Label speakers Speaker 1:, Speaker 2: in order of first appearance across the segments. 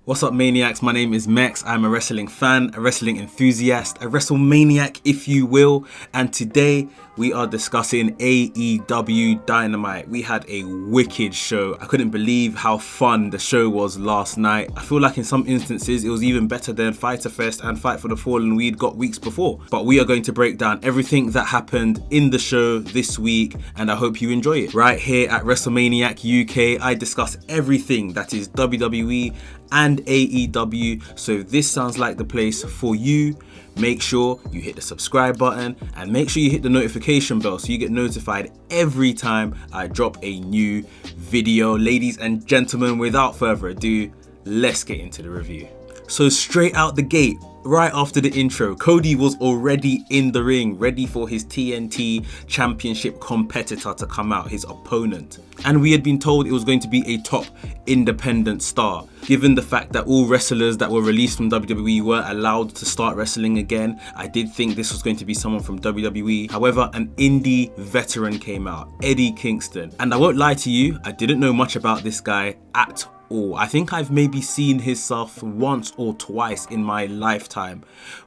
Speaker 1: What's up, maniacs? My name is Mex. I'm a wrestling fan, a wrestling enthusiast, a WrestleManiac, if you will. And today we are discussing AEW Dynamite. We had a wicked show. I couldn't believe how fun the show was last night. I feel like in some instances it was even better than Fyter Fest and Fight for the Fallen we'd got weeks before. But we are going to break down everything that happened in the show this week, and I hope you enjoy it. Right here at WrestleManiac UK, I discuss everything that is WWE and AEW, so if this sounds like the place for you, make sure you hit the subscribe button and make sure you hit the notification bell so you get notified every time I drop a new video. Ladies and gentlemen, without further ado, let's get into the review. So straight out the gate, right after the intro, Cody was already in the ring, ready for his TNT Championship competitor to come out, his opponent. And we had been told it was going to be a top independent star. Given the fact that all wrestlers that were released from WWE were allowed to start wrestling again, I did think this was going to be someone from WWE. However, an indie veteran came out, Eddie Kingston. And I won't lie to you, I didn't know much about this guy at all. I think I've maybe seen his stuff once or twice in my lifetime,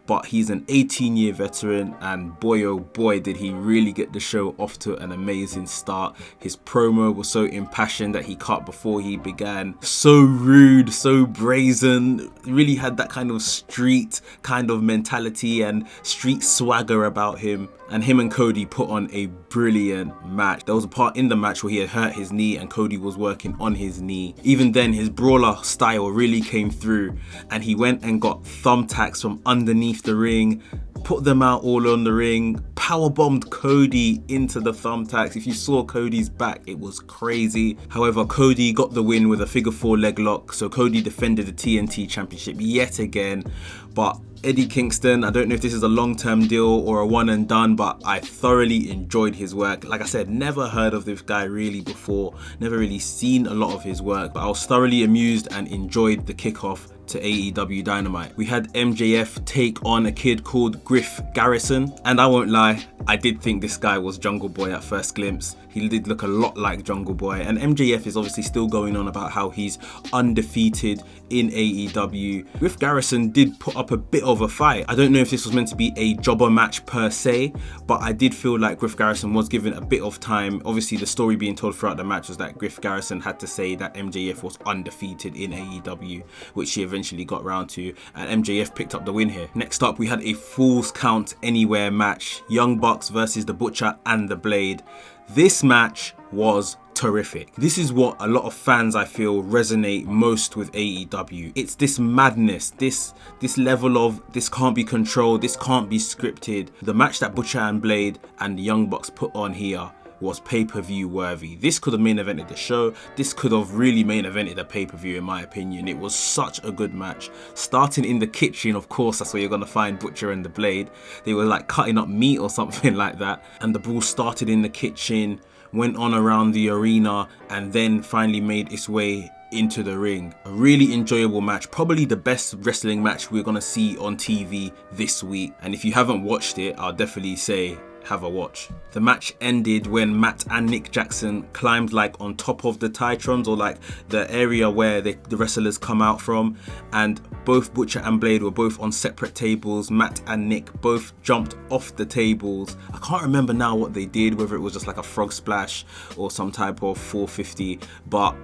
Speaker 1: but he's an 18-year veteran, and boy oh boy did he really get the show off to an amazing start. His promo was so impassioned that he cut before he began, so rude, so brazen, really had that kind of street kind of mentality and street swagger about him. And him and Cody put on a brilliant match. There was a part in the match where he had hurt his knee and Cody was working on his knee. Even then, his brawler style really came through, and he went and got thumbtacks from underneath the ring, put them out all on the ring, powerbombed Cody into the thumbtacks. If you saw Cody's back, it was crazy. However, Cody got the win with a figure 4 leg lock, so Cody defended the TNT Championship yet again. But Eddie Kingston, I don't know if this is a long-term deal or a one and done, but I thoroughly enjoyed his work. Like I said, never heard of this guy really before, never really seen a lot of his work, but I was thoroughly amused and enjoyed the kickoff to AEW Dynamite. We had MJF take on a kid called Griff Garrison, and I won't lie, I did think this guy was Jungle Boy at first glimpse. He did look a lot like Jungle Boy, and MJF is obviously still going on about how he's undefeated in AEW. Griff Garrison did put up a bit of a fight. I don't know if this was meant to be a jobber match per se, but I did feel like Griff Garrison was given a bit of time. Obviously, the story being told throughout the match was that Griff Garrison had to say that MJF was undefeated in AEW, which he eventually got round to, and MJF picked up the win here. Next up, we had a Falls Count Anywhere match, Young Bucks versus the Butcher and the Blade. This match was terrific. This is what a lot of fans, I feel, resonate most with AEW. It's this madness, this level of this can't be controlled, this can't be scripted. The match that Butcher and Blade and the Young Bucks put on here was pay-per-view worthy. This could have main evented the show. This could have really main evented a pay-per-view in my opinion. It was such a good match. Starting in the kitchen, of course, that's where you're gonna find Butcher and the Blade. They were like cutting up meat or something like that. And the brawl started in the kitchen, went on around the arena, and then finally made its way into the ring. A really enjoyable match, probably the best wrestling match we're gonna see on TV this week. And if you haven't watched it, I'll definitely say have a watch. The match ended when Matt and Nick Jackson climbed like on top of the Titrons, or like the area where the wrestlers come out from, and both Butcher and Blade were both on separate tables. Matt and Nick both jumped off the tables. I can't remember now what they did, whether it was just like a frog splash or some type of 450, but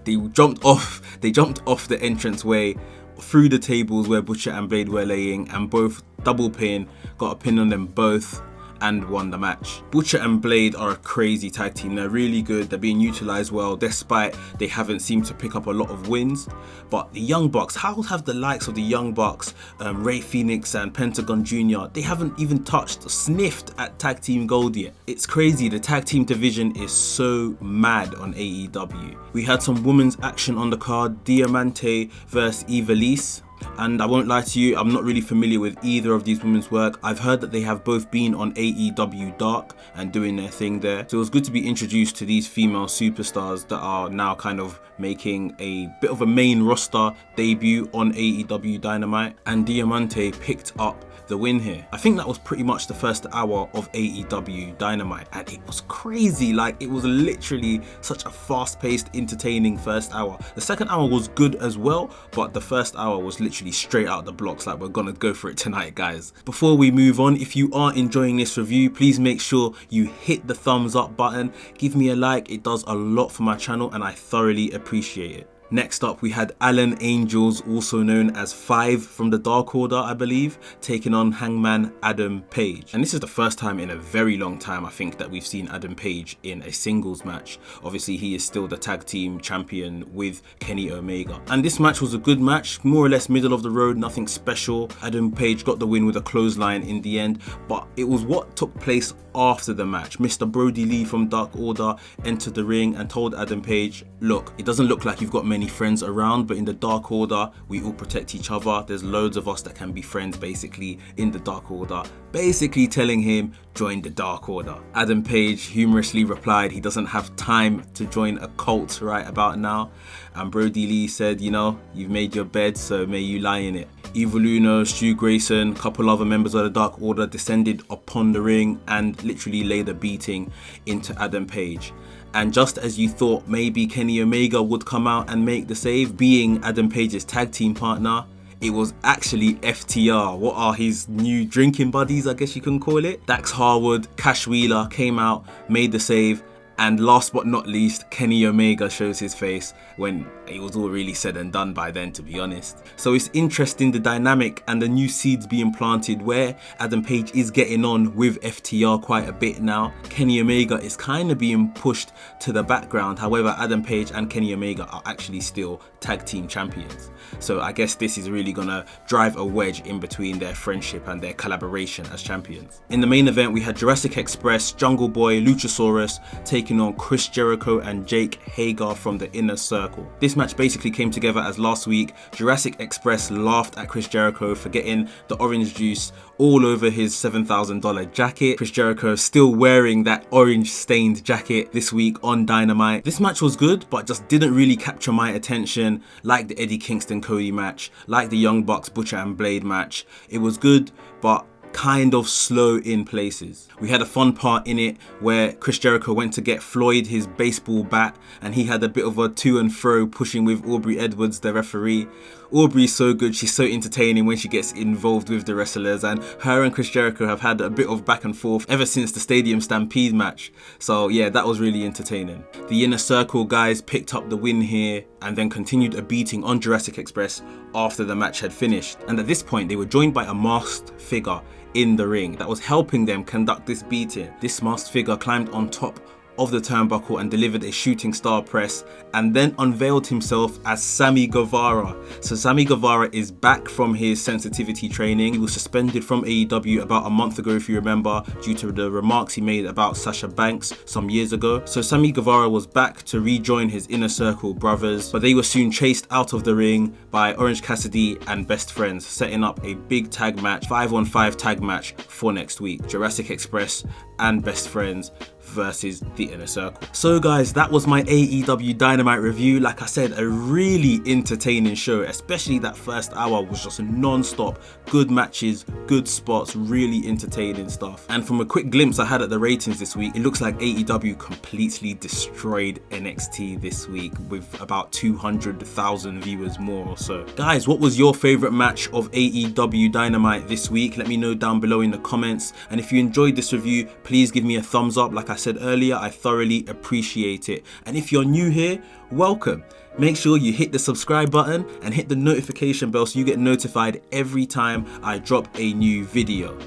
Speaker 1: they jumped off the entranceway through the tables where Butcher and Blade were laying, and both double pin, got a pin on them both, and won the match. Butcher and Blade are a crazy tag team. They're really good. They're being utilized well, despite they haven't seemed to pick up a lot of wins. But the Young Bucks, how have the likes of the Young Bucks, Ray Phoenix and Pentagon Jr., they haven't even sniffed at tag team gold yet. It's crazy. The tag team division is so mad on AEW. We had some women's action on the card. Diamante versus Ivelisse. And I won't lie to you, I'm not really familiar with either of these women's work. I've heard that they have both been on AEW Dark and doing their thing there. So it was good to be introduced to these female superstars that are now kind of making a bit of a main roster debut on AEW Dynamite. And Diamante picked up the win here. I think that was pretty much the first hour of AEW Dynamite, and it was crazy. Like, it was literally such a fast-paced, entertaining first hour. The second hour was good as well, but the first hour was literally straight out the blocks. Like, we're gonna go for it tonight, guys. Before we move on, if you are enjoying this review, please make sure you hit the thumbs up button, give me a like. It does a lot for my channel and I thoroughly appreciate it. Next up, we had Alan Angels, also known as Five from the Dark Order, I believe, taking on Hangman Adam Page. And this is the first time in a very long time, I think, that we've seen Adam Page in a singles match. Obviously, he is still the tag team champion with Kenny Omega. And this match was a good match, more or less middle of the road, nothing special. Adam Page got the win with a clothesline in the end, but it was what took place after the match. Mr. Brody Lee from Dark Order entered the ring and told Adam Page, look, it doesn't look like you've got many friends around, but in the Dark Order, we all protect each other. There's loads of us that can be friends basically in the Dark Order. Basically telling him, join the Dark Order. Adam Page humorously replied he doesn't have time to join a cult right about now. And Brody Lee said, you know, you've made your bed, so may you lie in it. Evil Uno, Stu Grayson, a couple other members of the Dark Order descended upon the ring and literally laid a beating into Adam Page. And just as you thought maybe Kenny Omega would come out and make the save, being Adam Page's tag team partner, it was actually FTR. What are his new drinking buddies, I guess you can call it? Dax Harwood, Cash Wheeler came out, made the save, and last but not least, Kenny Omega shows his face when it was all really said and done by then, to be honest. So it's interesting, the dynamic and the new seeds being planted where Adam Page is getting on with FTR quite a bit now. Kenny Omega is kind of being pushed to the background. However, Adam Page and Kenny Omega are actually still tag team champions. So I guess this is really gonna drive a wedge in between their friendship and their collaboration as champions. In the main event, we had Jurassic Express, Jungle Boy, Luchasaurus taking on Chris Jericho and Jake Hager from the Inner Circle. This match basically came together as last week. Jurassic Express laughed at Chris Jericho for getting the orange juice all over his $7,000 jacket. Chris Jericho still wearing that orange stained jacket this week on Dynamite. This match was good, but just didn't really capture my attention like the Eddie Kingston Cody match, like the Young Bucks Butcher and Blade match. It was good, but kind of slow in places. We had a fun part in it where Chris Jericho went to get Floyd his baseball bat and he had a bit of a to and fro pushing with Aubrey Edwards, the referee. Aubrey's so good, she's so entertaining when she gets involved with the wrestlers, and her and Chris Jericho have had a bit of back and forth ever since the Stadium Stampede match. So yeah, that was really entertaining. The Inner Circle guys picked up the win here and then continued a beating on Jurassic Express after the match had finished. And at this point, they were joined by a masked figure in the ring that was helping them conduct this beating. This masked figure climbed on top of the turnbuckle and delivered a shooting star press and then unveiled himself as Sammy Guevara. So Sammy Guevara is back from his sensitivity training. He was suspended from AEW about a month ago, if you remember, due to the remarks he made about Sasha Banks some years ago. So Sammy Guevara was back to rejoin his Inner Circle brothers, but they were soon chased out of the ring by Orange Cassidy and Best Friends, setting up a big tag match, 5-on-5 tag match for next week. Jurassic Express and Best Friends versus the Inner Circle. So guys, that was my AEW Dynamite review. Like I said, a really entertaining show, especially that first hour was just non-stop. Good matches, good spots, really entertaining stuff. And from a quick glimpse I had at the ratings this week, it looks like AEW completely destroyed NXT this week with about 200,000 viewers more or so. Guys, what was your favorite match of AEW Dynamite this week? Let me know down below in the comments. And if you enjoyed this review, please give me a thumbs up. Like I said earlier, I thoroughly appreciate it. And if you're new here, welcome. Make sure you hit the subscribe button and hit the notification bell so you get notified every time I drop a new video.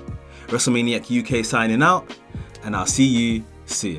Speaker 1: WrestleManiac UK signing out, and I'll see you soon.